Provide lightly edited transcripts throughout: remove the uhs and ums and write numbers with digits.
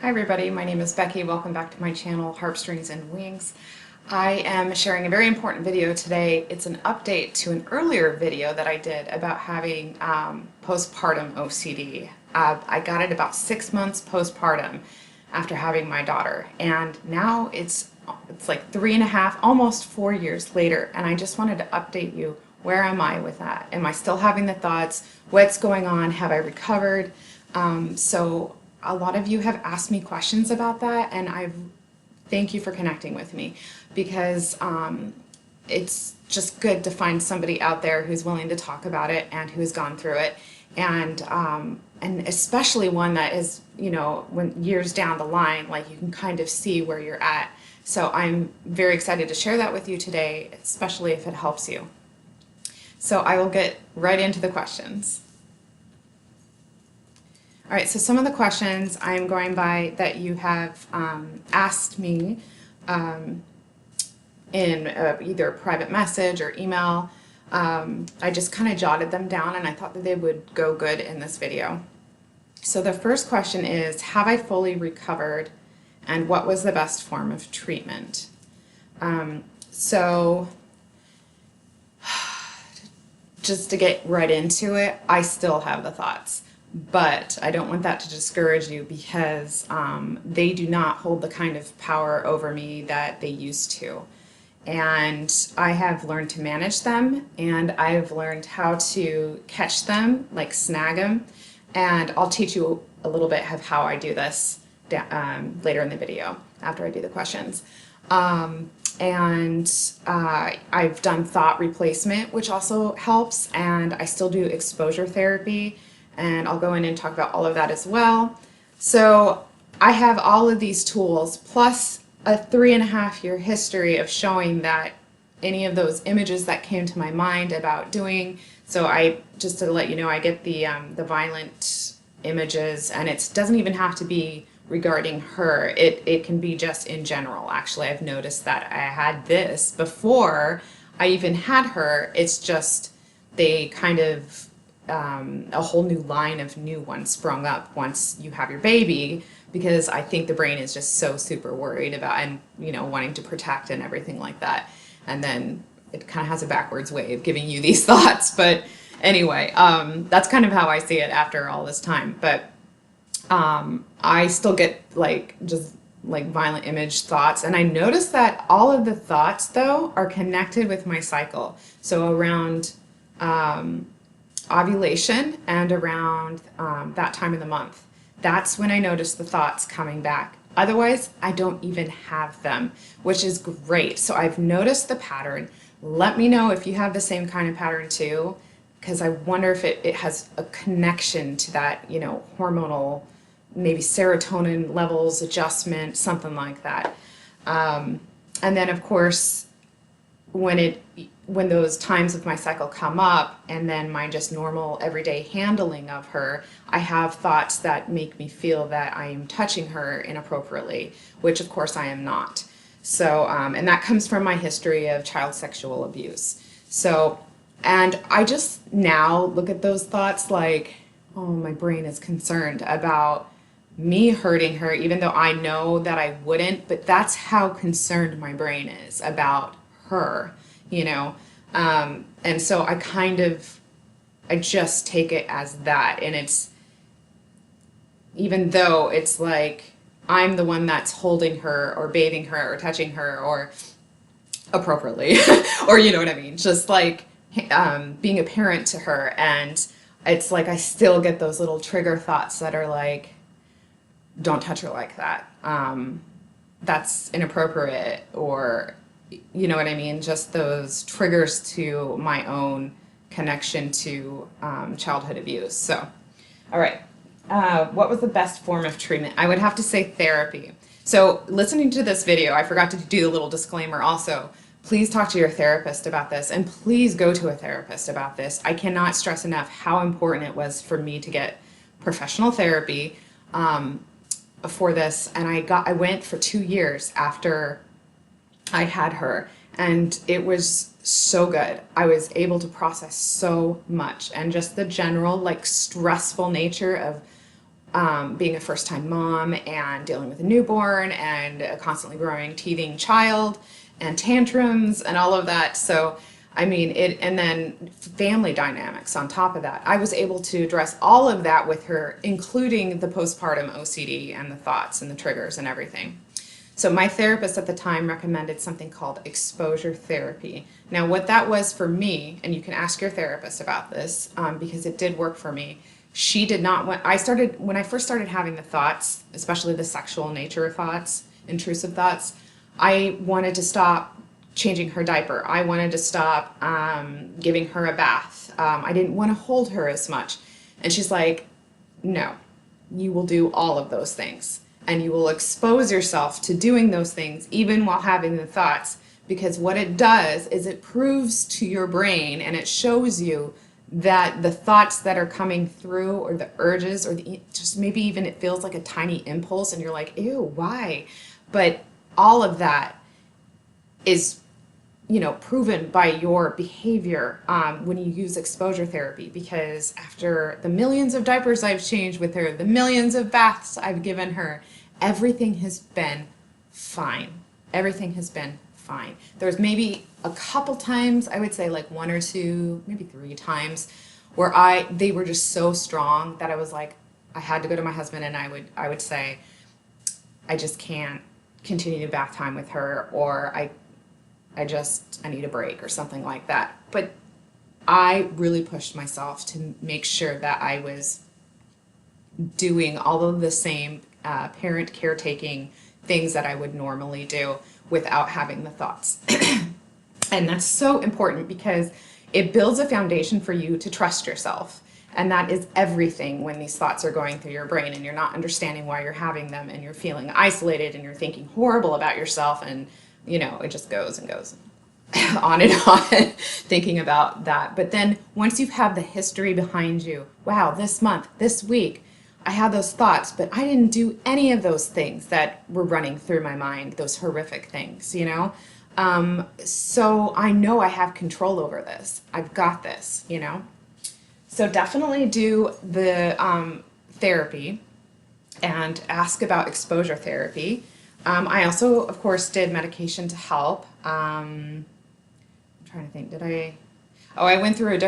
Hi everybody, my name is Becky. Welcome back to my channel, Harpstrings and Wings. I am sharing a very important video today. It's an update to an earlier video that I did about having postpartum OCD. I got it about 6 months postpartum after having my daughter, and now it's like 3.5, almost 4 years later, and I just wanted to update you. Where am I with that? Am I still having the thoughts? What's going on? Have I recovered? So a lot of you have asked me questions about that, and thank you for connecting with me, because it's just good to find somebody out there who's willing to talk about it and who's gone through it, and especially one that is, when years down the line, like you can kind of see where you're at. So I'm very excited to share that with you today, especially if it helps you. So I will get right into the questions. All right, so some of the questions I'm going by that you have asked me in either a private message or email. I just kind of jotted them down, and I thought that they would go good in this video. So the first question is, have I fully recovered, and what was the best form of treatment? So just to get right into it, I still have the thoughts. But I don't want that to discourage you, because they do not hold the kind of power over me that they used to. And I have learned to manage them, and I've learned how to catch them, like snag them. And I'll teach you a little bit of how I do this later in the video after I do the questions. I've done thought replacement, which also helps, and I still do exposure therapy. And I'll go in and talk about all of that as well. So I have all of these tools, plus a 3.5-year history of showing that any of those images that came to my mind about doing, so just to let you know, I get the violent images, and it doesn't even have to be regarding her. It can be just in general. Actually, I've noticed that I had this before I even had her. It's just they kind of a whole new line of new ones sprung up once you have your baby, because I think the brain is just so super worried about and wanting to protect and everything like that, and then it kind of has a backwards way of giving you these thoughts. But anyway, that's kind of how I see it after all this time. But I still get just violent image thoughts, and I notice that all of the thoughts though are connected with my cycle. So around ovulation and around that time of the month, that's when I notice the thoughts coming back. Otherwise, I don't even have them, which is great. So I've noticed the pattern. Let me know if you have the same kind of pattern too, because I wonder if it has a connection to that, hormonal, maybe serotonin levels adjustment, something like that. And then of course, when those times of my cycle come up, and then my just normal everyday handling of her, I have thoughts that make me feel that I am touching her inappropriately, which of course I am not. So, and that comes from my history of child sexual abuse. So, and I just now look at those thoughts like, oh, my brain is concerned about me hurting her, even though I know that I wouldn't, but that's how concerned my brain is about her, and so I just take it as that. And it's, even though it's like I'm the one that's holding her or bathing her or touching her or appropriately, or you know what I mean, just like being a parent to her, and it's like I still get those little trigger thoughts that are like, don't touch her like that, that's inappropriate, or you know what I mean? Just those triggers to my own connection to childhood abuse. So, all right. What was the best form of treatment? I would have to say therapy. So listening to this video, I forgot to do the little disclaimer also. Please talk to your therapist about this, and please go to a therapist about this. I cannot stress enough how important it was for me to get professional therapy for this. And I went for 2 years after I had her, and it was so good. I was able to process so much, and just the general stressful nature of being a first-time mom and dealing with a newborn and a constantly growing, teething child and tantrums and all of that. So, I mean, and then family dynamics on top of that. I was able to address all of that with her, including the postpartum OCD and the thoughts and the triggers and everything. So my therapist at the time recommended something called exposure therapy. Now, what that was for me, and you can ask your therapist about this, because it did work for me. She did not want, when I first started having the thoughts, especially the sexual nature of thoughts, intrusive thoughts, I wanted to stop changing her diaper. I wanted to stop giving her a bath. I didn't want to hold her as much. And she's like, no, you will do all of those things. And you will expose yourself to doing those things even while having the thoughts, because what it does is it proves to your brain and it shows you that the thoughts that are coming through, or the urges, or just maybe even it feels like a tiny impulse and you're like, ew, why? But all of that is, you know, proven by your behavior when you use exposure therapy, because after the millions of diapers I've changed with her, the millions of baths I've given her, everything has been fine. Everything has been fine. There's maybe a couple times, I would say like 1 or 2, maybe 3 times, where they were just so strong that I was like, I had to go to my husband and I would say, I just can't continue to bath time with her, or I need a break or something like that. But I really pushed myself to make sure that I was doing all of the same parent caretaking things that I would normally do without having the thoughts. And that's so important because it builds a foundation for you to trust yourself. And that is everything when these thoughts are going through your brain and you're not understanding why you're having them and you're feeling isolated and you're thinking horrible about yourself, and you know, it just goes and goes on and on thinking about that. But then once you have the history behind you, wow, this month, this week, I had those thoughts, but I didn't do any of those things that were running through my mind, those horrific things, you know? So I know I have control over this. I've got this, you know? So definitely do the therapy and ask about exposure therapy. I also, of course, did medication to help. I'm trying to think, I went through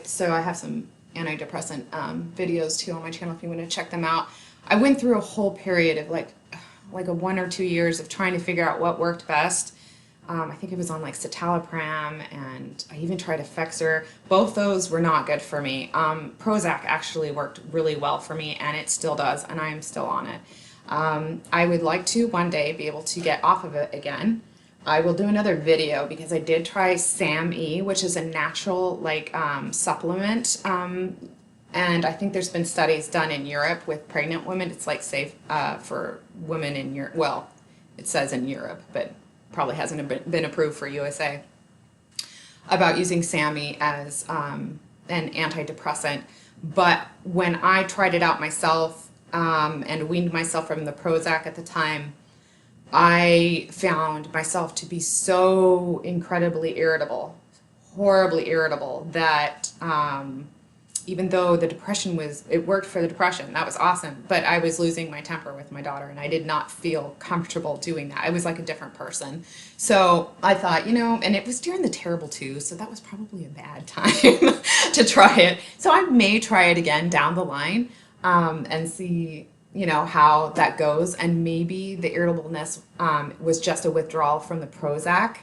so I have some antidepressant videos too on my channel if you want to check them out. I went through a whole period of like a 1 or 2 years of trying to figure out what worked best. I think it was on like citalopram, and I even tried Effexor. Both those were not good for me. Prozac actually worked really well for me, and it still does, and I am still on it. I would like to one day be able to get off of it again. I will do another video because I did try SAMe, which is a natural supplement, and I think there's been studies done in Europe with pregnant women. It's like safe for women in Europe. Well, it says in Europe, but probably hasn't been approved for USA, about using SAMe as an antidepressant. But when I tried it out myself and weaned myself from the Prozac at the time, I found myself to be so incredibly irritable, horribly irritable, that even though the depression it worked for the depression, that was awesome, but I was losing my temper with my daughter and I did not feel comfortable doing that. I was like a different person. So I thought, you know, and it was during the terrible two, so that was probably a bad time to try it. So I may try it again down the line and see, you know, how that goes. And maybe the irritableness was just a withdrawal from the Prozac,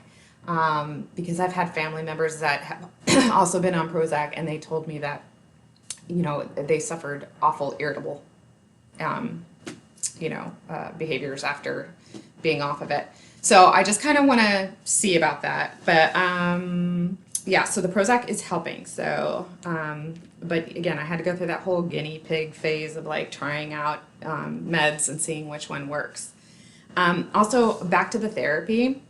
because I've had family members that have also been on Prozac, and they told me that, you know, they suffered awful irritable, behaviors after being off of it. So I just kind of want to see about that. But yeah, so the Prozac is helping. So, but again, I had to go through that whole guinea pig phase of like trying out meds and seeing which one works. Also, back to the therapy,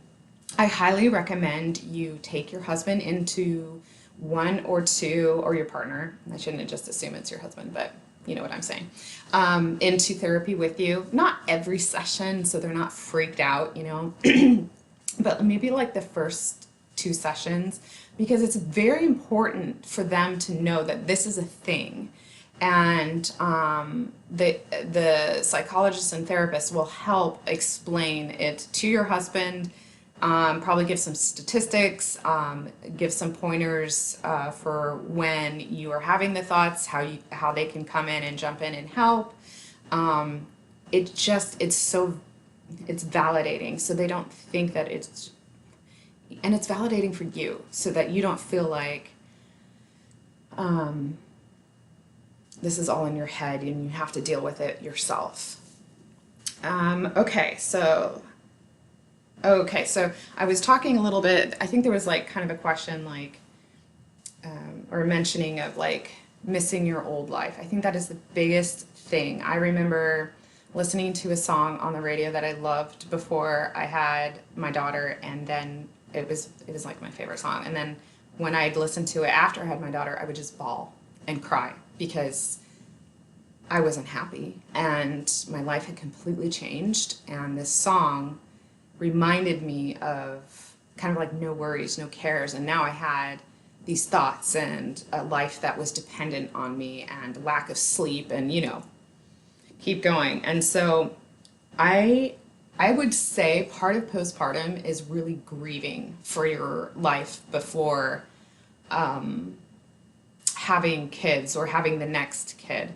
I highly recommend you take your husband into one or two, or your partner, I shouldn't just assume it's your husband, but you know what I'm saying, into therapy with you. Not every session, so they're not freaked out, you know, but maybe like the first 2 sessions, because it's very important for them to know that this is a thing and the psychologists and therapists will help explain it to your husband, probably give some statistics, give some pointers for when you are having the thoughts, how they can come in and jump in and help. It's validating, so they don't think that and it's validating for you, so that you don't feel like this is all in your head and you have to deal with it yourself. Okay, so I was talking a little bit, I think there was like kind of a question like, or mentioning of like missing your old life. I think that is the biggest thing. I remember listening to a song on the radio that I loved before I had my daughter, and then it was like my favorite song. And then when I'd listened to it after I had my daughter, I would just bawl and cry because I wasn't happy and my life had completely changed, and this song reminded me of kind of like no worries, no cares, and now I had these thoughts and a life that was dependent on me and lack of sleep and, keep going. And so I would say part of postpartum is really grieving for your life before having kids or having the next kid.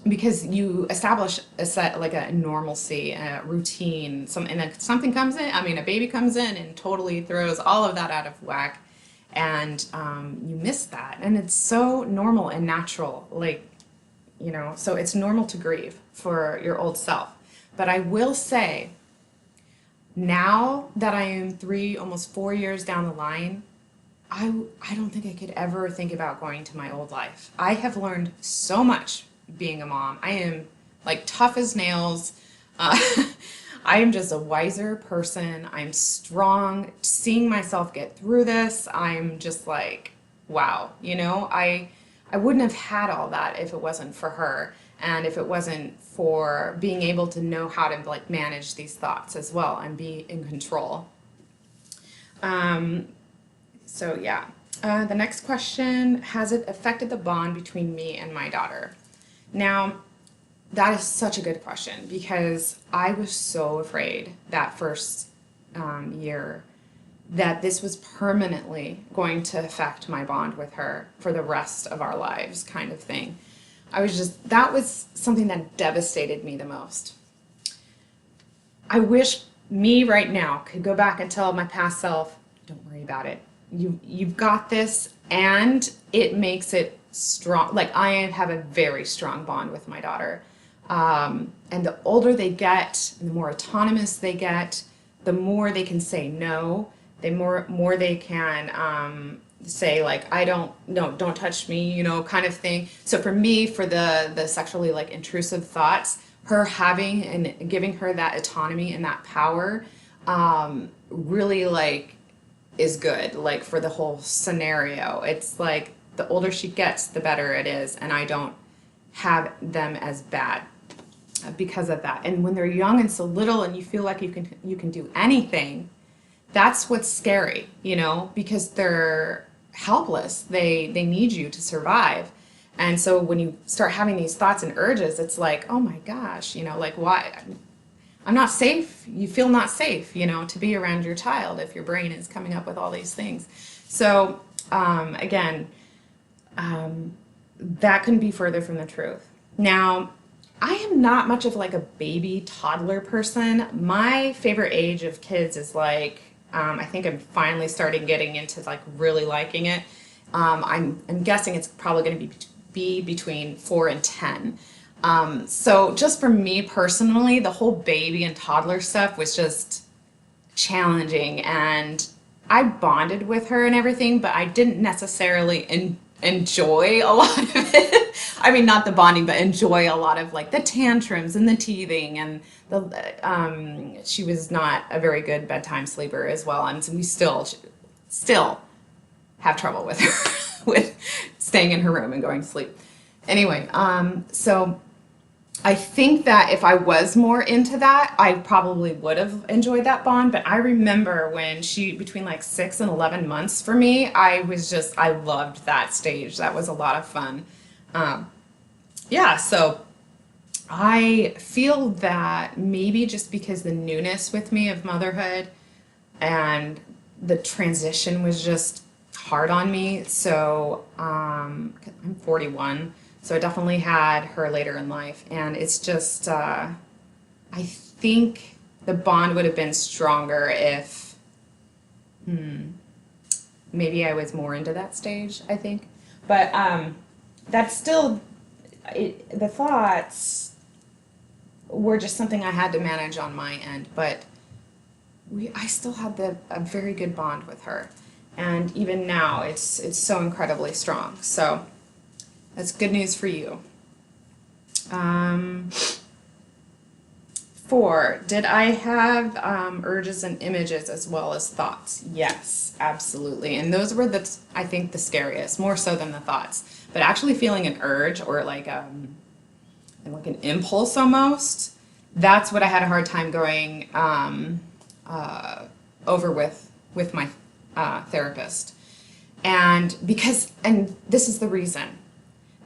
Because you establish a normalcy, a routine, and then something comes in, a baby comes in and totally throws all of that out of whack, and you miss that. And it's so normal and natural, so it's normal to grieve for your old self. But I will say, now that I am 3, almost 4 years down the line, I don't think I could ever think about going to my old life. I have learned so much being a mom. I am like tough as nails. I am just a wiser person. I'm strong. Seeing myself get through this, I'm just like, wow. I wouldn't have had all that if it wasn't for her, and if it wasn't for being able to know how to manage these thoughts as well and be in control. So yeah. The next question, has it affected the bond between me and my daughter? Now, that is such a good question, because I was so afraid that first year that this was permanently going to affect my bond with her for the rest of our lives, kind of thing. That was something that devastated me the most. I wish me right now could go back and tell my past self, don't worry about it. You've got this, and it makes it strong. I have a very strong bond with my daughter. And the older they get, and the more autonomous they get, the more they can say no, the more they can say don't touch me, kind of thing. So for me, for the sexually intrusive thoughts, her having and giving her that autonomy and that power really is good, for the whole scenario. It's the older she gets, the better it is, and I don't have them as bad because of that. And when they're young and so little and you feel like you can do anything, that's what's scary, because they're helpless. They need you to survive. And so when you start having these thoughts and urges, it's like, oh my gosh, why? I'm not safe. You feel not safe, to be around your child if your brain is coming up with all these things. So again, that couldn't be further from the truth. Now, I am not much of a baby toddler person. My favorite age of kids is I think I'm finally starting getting into really liking it. I'm guessing it's probably going to be between 4 and 10. So just for me personally, the whole baby and toddler stuff was just challenging, and I bonded with her and everything, but I didn't necessarily enjoy a lot of it. Not the bonding, but enjoy a lot of the tantrums and the teething, and she was not a very good bedtime sleeper as well, and so we still have trouble with her with staying in her room and going to sleep. Anyway, so I think that if I was more into that, I probably would have enjoyed that bond. But I remember when between like 6 and 11 months for me, I loved that stage. That was a lot of fun. Um, yeah, so I feel that maybe just because the newness with me of motherhood and the transition was just hard on me. So I'm 41, so I definitely had her later in life, and it's just I think the bond would have been stronger if maybe I was more into that stage. I think, but that's still the thoughts were just something I had to manage on my end, but I still had a very good bond with her, and even now it's so incredibly strong. So that's good news for you. 4, did I have urges and images as well as thoughts? Yes, absolutely. And those were I think the scariest, more so than the thoughts. But actually feeling an urge or like an impulse almost, that's what I had a hard time going over with my therapist. And this is the reason.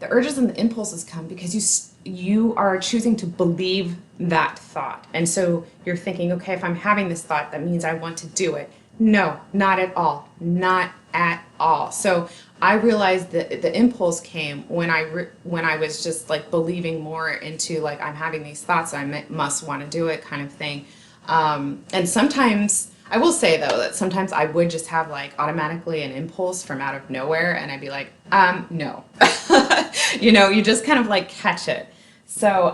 The urges and the impulses come because you are choosing to believe that thought. And so you're thinking, okay, if I'm having this thought, that means I want to do it. No, not at all. Not at all. So I realized that the impulse came when I was just like believing more into like I'm having these thoughts, I must want to do it kind of thing. And sometimes I will say though that sometimes I would just have like automatically an impulse from out of nowhere, and I'd be like, no. You just kind of like catch it. So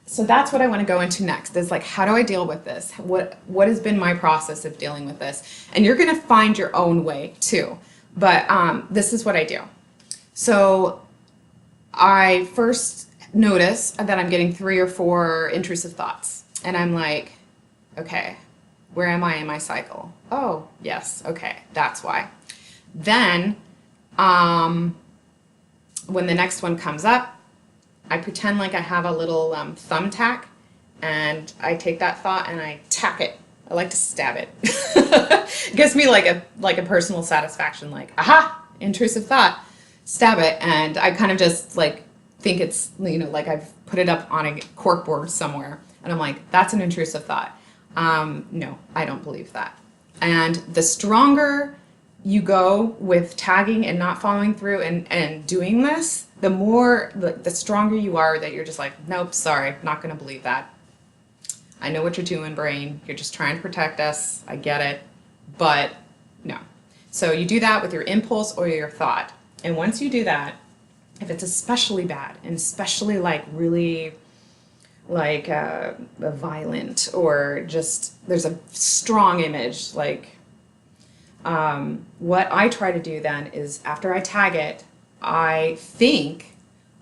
so that's what I want to go into next, is like, how do I deal with this? What has been my process of dealing with this? And you're going to find your own way too. But this is what I do. So I first notice that I'm getting 3 or 4 intrusive thoughts. And I'm like, okay, where am I in my cycle? Oh, yes, okay, that's why. Then, when the next one comes up, I pretend like I have a little thumbtack, and I take that thought and I tack it. I like to stab it. It gives me like a personal satisfaction, like, aha, intrusive thought, stab it, and I kind of just like think it's, like I've put it up on a corkboard somewhere, and I'm like, that's an intrusive thought. No, I don't believe that. And the stronger you go with tagging and not following through and doing this, the stronger you are that you're just like, nope, sorry, not going to believe that. I know what you're doing, brain. You're just trying to protect us. I get it. But no. So you do that with your impulse or your thought. And once you do that, if it's especially bad and especially like really like violent, or just there's a strong image, like what I try to do then is after I tag it, I think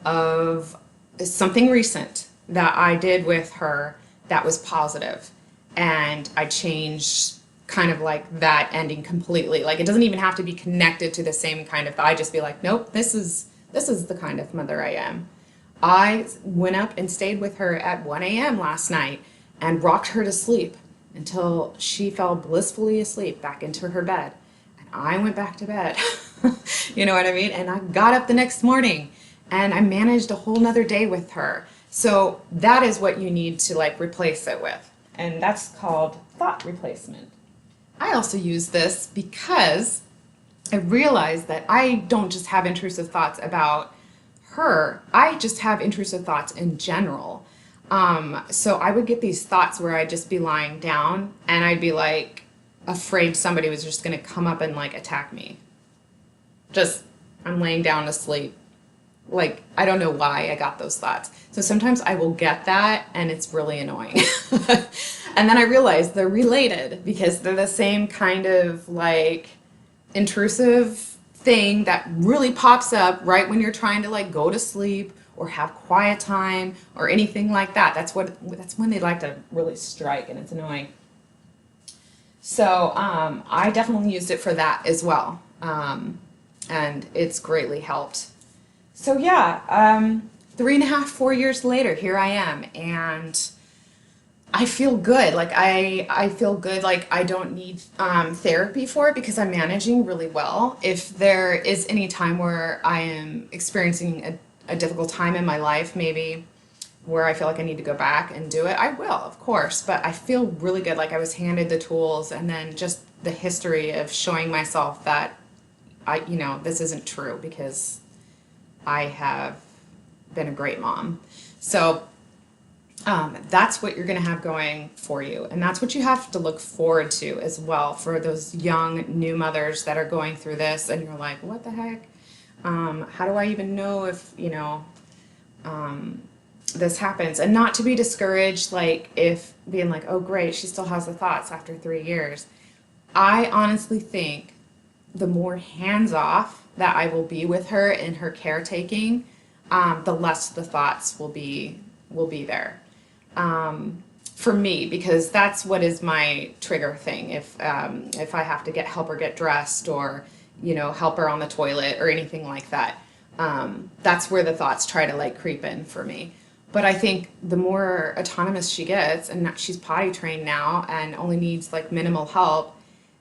of something recent that I did with her that was positive, and I change kind of like that ending completely. Like it doesn't even have to be connected to the same kind of, I just be like, nope, this is the kind of mother I am. I went up and stayed with her at 1 a.m. last night and rocked her to sleep until she fell blissfully asleep back into her bed. And I went back to bed. You know what I mean? And I got up the next morning and I managed a whole nother day with her. So that is what you need to like replace it with. And that's called thought replacement. I also use this because I realized that I don't just have intrusive thoughts about her, I just have intrusive thoughts in general. So I would get these thoughts where I'd just be lying down and I'd be like afraid somebody was just gonna come up and like attack me. Just, I'm laying down to sleep. Like, I don't know why I got those thoughts. So sometimes I will get that and it's really annoying. And then I realize they're related because they're the same kind of like intrusive thing that really pops up right when you're trying to like go to sleep or have quiet time or anything like that. That's when they like to really strike, and it's annoying. So I definitely used it for that as well, and it's greatly helped. So yeah, 3.5, 4 years later, here I am, and I feel good. Like I feel good. Like I don't need therapy for it because I'm managing really well. If there is any time where I am experiencing a difficult time in my life, maybe where I feel like I need to go back and do it, I will, of course. But I feel really good. Like I was handed the tools, and then just the history of showing myself that this isn't true because I have been a great mom. So that's what you're going to have going for you. And that's what you have to look forward to as well for those young new mothers that are going through this and you're like, what the heck? How do I even know if, this happens? And not to be discouraged, like if being like, oh great, she still has the thoughts after 3 years. I honestly think the more hands-off that I will be with her in her caretaking, the less the thoughts will be there. For me, because that's what is my trigger thing. If I have to help her get dressed or, help her on the toilet or anything like that, that's where the thoughts try to like creep in for me. But I think the more autonomous she gets, and she's potty trained now and only needs like minimal help,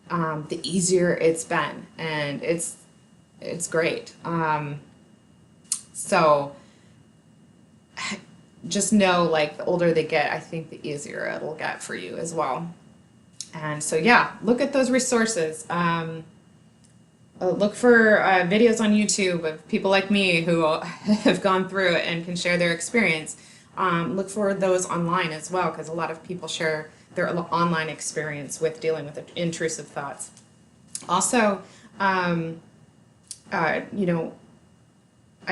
the easier it's been, and it's great. So just know, like, the older they get, I think the easier it'll get for you as well. And so yeah, look at those resources. Look for videos on YouTube of people like me who have gone through it and can share their experience. Look for those online as well, because a lot of people share their online experience with dealing with intrusive thoughts. Also, I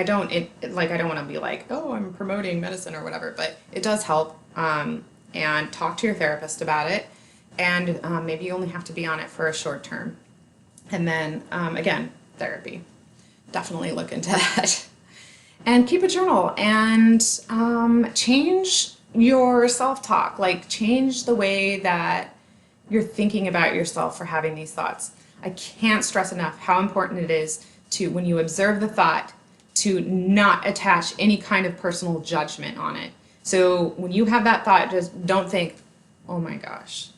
don't want to be like, oh, I'm promoting medicine or whatever, but it does help. And talk to your therapist about it. And maybe you only have to be on it for a short term. And then, again, therapy. Definitely look into that. And keep a journal and change your self-talk. Like, change the way that you're thinking about yourself for having these thoughts. I can't stress enough how important it is to, when you observe the thought, to not attach any kind of personal judgment on it. So when you have that thought, just don't think, oh my gosh,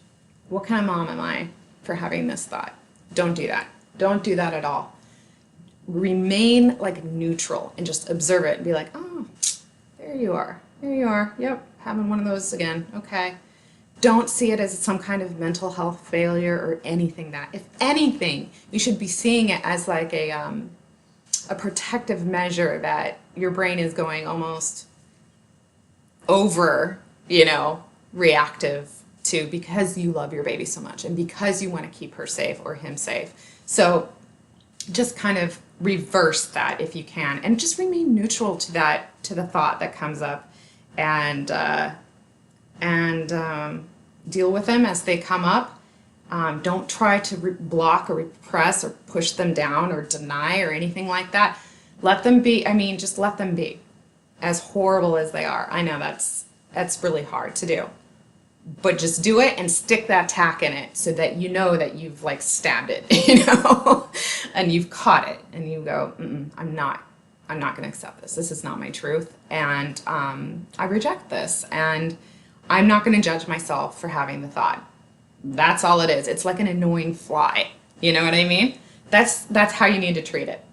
what kind of mom am I for having this thought? Don't do that. Don't do that at all. Remain like neutral and just observe it and be like, oh, there you are. There you are. Yep, having one of those again. Okay. Don't see it as some kind of mental health failure or anything that. If anything, you should be seeing it as like a protective measure that your brain is going almost over, reactive to, because you love your baby so much and because you want to keep her safe or him safe. So just kind of reverse that if you can, and just remain neutral to that, to the thought that comes up, and deal with them as they come up. Don't try to block or repress or push them down or deny or anything like that. Let them be. I mean, just let them be, as horrible as they are. I know that's really hard to do, but just do it and stick that tack in it so that you know that you've like stabbed it, and you've caught it, and you go, I'm not going to accept this. This is not my truth, and I reject this, and I'm not going to judge myself for having the thought. That's all it is. It's like an annoying fly. You know what I mean? That's how you need to treat it.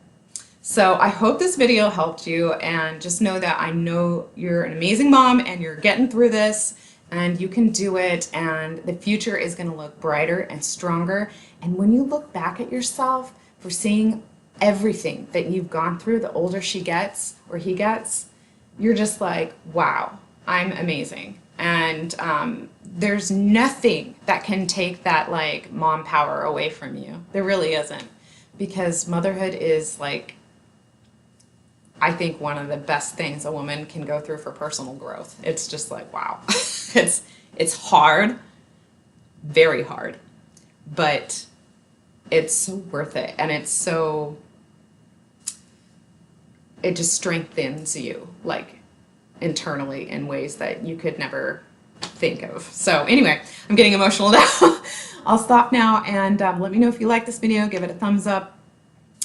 So I hope this video helped you, and just know that I know you're an amazing mom and you're getting through this, and you can do it, and the future is going to look brighter and stronger. And when you look back at yourself for seeing everything that you've gone through, the older she gets or he gets, you're just like, wow, I'm amazing. And there's nothing that can take that like mom power away from you. There really isn't, because motherhood is like, I think, one of the best things a woman can go through for personal growth. It's just like, wow. It's hard, very hard, but it's so worth it. And it just strengthens you, like, internally in ways that you could never think of. So anyway, I'm getting emotional now. I'll stop now, and let me know if you like this video. Give it a thumbs up.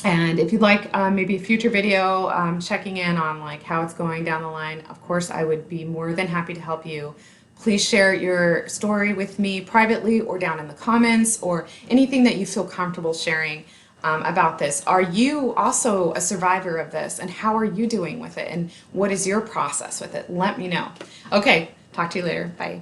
And if you'd like maybe a future video checking in on like how it's going down the line, of course I would be more than happy to help you. Please share your story with me privately or down in the comments, or anything that you feel comfortable sharing about this. Are you also a survivor of this, and how are you doing with it, and what is your process with it? Let me know. Okay, talk to you later. Bye.